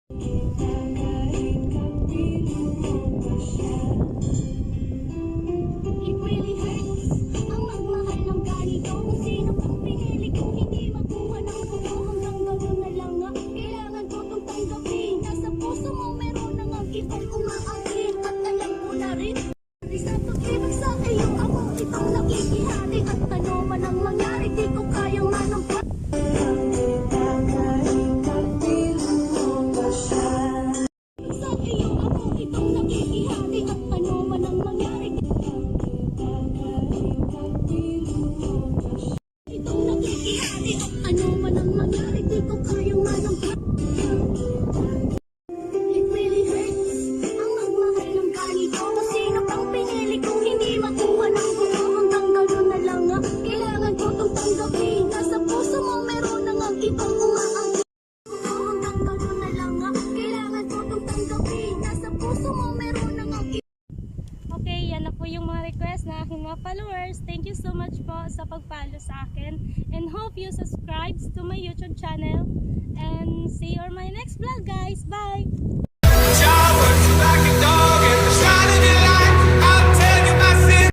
It really hurts ang magmahal ng ganito. Kung sino pang pinili kong hindi makuha ng buo. Hanggang gano'n na lang nga, kailangan ko itong tanggapin. Nasa puso mo meron na nga ibang umaangkin. At alam ko na rin sa pag-ibig sa iyo ako itong nakikihari. At ano man ang mangyari, di ko kayang manampat. Sa iyo ako itong nakikihari. At ano man ang mangyari, itong nakikihari. At ano man ang mangyari, di ko kayang manampat. It really hurts ang magmahal ng ganito. Kung sino pang pinili kong hindi makuha ng buo. Hanggang gano'n na lang nga, kailangan ko itong tanggapin. Nasa puso mo meron na nga ibang umaangkin. Hanggang gano'n na lang nga, kailangan ko itong tanggapin. Nasa puso mo meron na nga ibang. Okay, yan na po yung mga request na aking mga followers. Thank you so much po sa pag-follow sa akin. And hope you subscribe to my YouTube channel. And see you on my next vlog, guys. Bye!